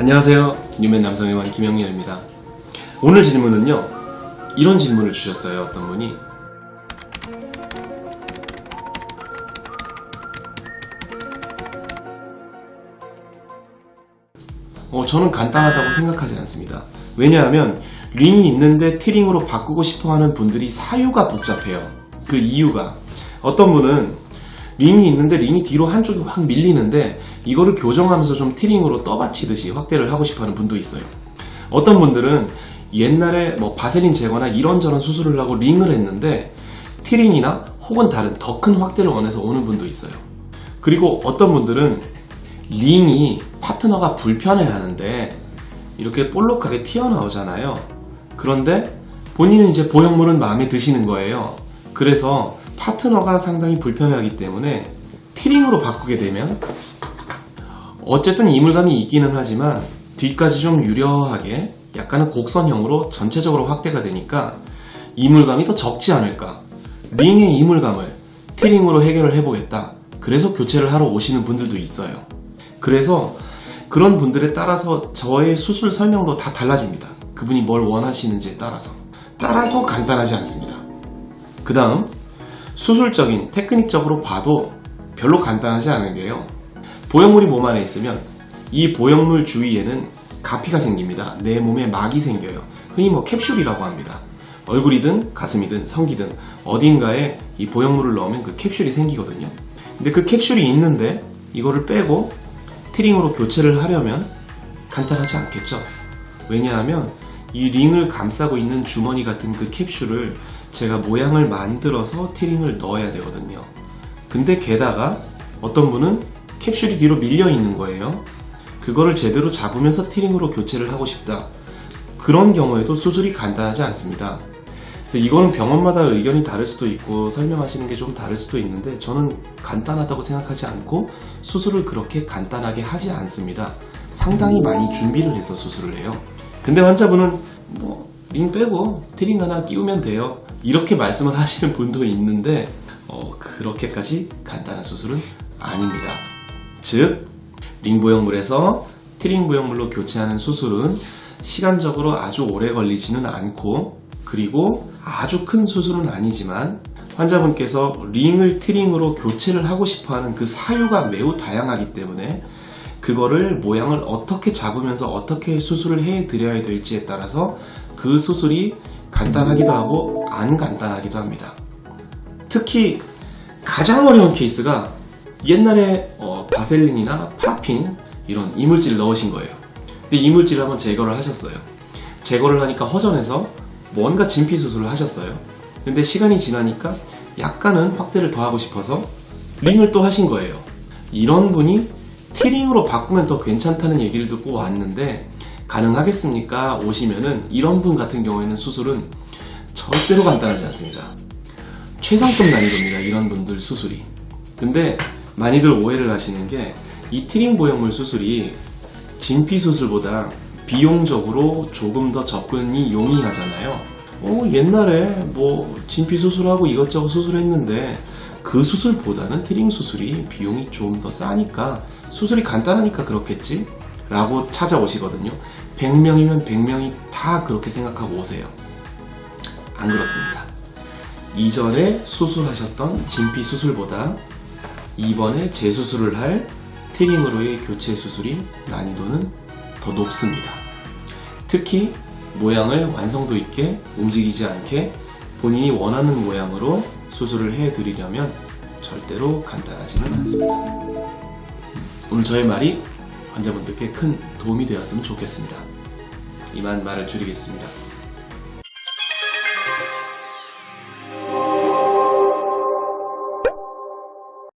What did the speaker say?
안녕하세요. 뉴맨 남성의원 김영렬입니다. 오늘 질문은요, 이런 질문을 주셨어요. 어떤 분이 저는 간단하다고 생각하지 않습니다. 왜냐하면 링이 있는데 티링으로 바꾸고 싶어하는 분들이 사유가 복잡해요. 그 이유가, 어떤 분은 링이 있는데 링이 뒤로 한쪽이 확 밀리는데 이거를 교정하면서 좀 티링으로 떠받치듯이 확대를 하고 싶어하는 분도 있어요. 어떤 분들은 옛날에 바세린 제거나 이런저런 수술을 하고 링을 했는데 티링이나 혹은 다른 더 큰 확대를 원해서 오는 분도 있어요. 그리고 어떤 분들은 링이 파트너가 불편해하는데 이렇게 볼록하게 튀어나오잖아요. 그런데 본인은 이제 보형물은 마음에 드시는 거예요. 그래서 파트너가 상당히 불편해하기 때문에 티링으로 바꾸게 되면 어쨌든 이물감이 있기는 하지만 뒤까지 좀 유려하게 약간은 곡선형으로 전체적으로 확대가 되니까 이물감이 더 적지 않을까. 링의 이물감을 티링으로 해결을 해보겠다. 그래서 교체를 하러 오시는 분들도 있어요. 그래서 그런 분들에 따라서 저의 수술 설명도 다 달라집니다. 그분이 뭘 원하시는지에 따라서 간단하지 않습니다. 그 다음 수술적인 테크닉적으로 봐도 별로 간단하지 않은 게요, 보형물이 몸 안에 있으면 이 보형물 주위에는 가피가 생깁니다. 내 몸에 막이 생겨요. 흔히 캡슐이라고 합니다. 얼굴이든 가슴이든 성기든 어딘가에 이 보형물을 넣으면 그 캡슐이 생기거든요. 근데 그 캡슐이 있는데 이거를 빼고 티링으로 교체를 하려면 간단하지 않겠죠. 왜냐하면 이 링을 감싸고 있는 주머니 같은 그 캡슐을 제가 모양을 만들어서 티링을 넣어야 되거든요. 근데 게다가 어떤 분은 캡슐이 뒤로 밀려 있는 거예요. 그거를 제대로 잡으면서 티링으로 교체를 하고 싶다. 그런 경우에도 수술이 간단하지 않습니다. 그래서 이거는 병원마다 의견이 다를 수도 있고 설명하시는 게 좀 다를 수도 있는데 저는 간단하다고 생각하지 않고 수술을 그렇게 간단하게 하지 않습니다. 상당히 많이 준비를 해서 수술을 해요. 근데 환자분은 링 빼고 티링 하나 끼우면 돼요, 이렇게 말씀을 하시는 분도 있는데 그렇게까지 간단한 수술은 아닙니다. 즉 링 보형물에서 티링 보형물로 교체하는 수술은 시간적으로 아주 오래 걸리지는 않고, 그리고 아주 큰 수술은 아니지만 환자분께서 링을 티링으로 교체를 하고 싶어하는 그 사유가 매우 다양하기 때문에 그거를 모양을 어떻게 잡으면서 어떻게 수술을 해드려야 될지에 따라서 그 수술이 간단하기도 하고 안 간단하기도 합니다. 특히 가장 어려운 케이스가 옛날에 바셀린이나 파라핀 이런 이물질을 넣으신 거예요. 근데 이물질을 한번 제거를 하셨어요. 제거를 하니까 허전해서 뭔가 진피 수술을 하셨어요. 근데 시간이 지나니까 약간은 확대를 더 하고 싶어서 링을 또 하신 거예요. 이런 분이 티링으로 바꾸면 더 괜찮다는 얘기를 듣고 왔는데 가능하겠습니까? 오시면은 이런 분 같은 경우에는 수술은 절대로 간단하지 않습니다. 최상급 난이도입니다. 이런 분들 수술이. 근데 많이들 오해를 하시는 게 이 티링 보형물 수술이 진피 수술보다 비용적으로 조금 더 접근이 용이하잖아요. 옛날에 진피 수술하고 이것저것 수술했는데 그 수술보다는 티링 수술이 비용이 좀 더 싸니까 수술이 간단하니까 그렇겠지? 라고 찾아오시거든요. 100명이면 100명이 다 그렇게 생각하고 오세요. 안 그렇습니다. 이전에 수술하셨던 진피 수술보다 이번에 재수술을 할 티링으로의 교체 수술이 난이도는 더 높습니다. 특히 모양을 완성도 있게 움직이지 않게 본인이 원하는 모양으로 수술을 해드리려면 절대로 간단하지는 않습니다. 오늘 저의 말이 환자분들께 큰 도움이 되었으면 좋겠습니다. 이만 말을 줄이겠습니다.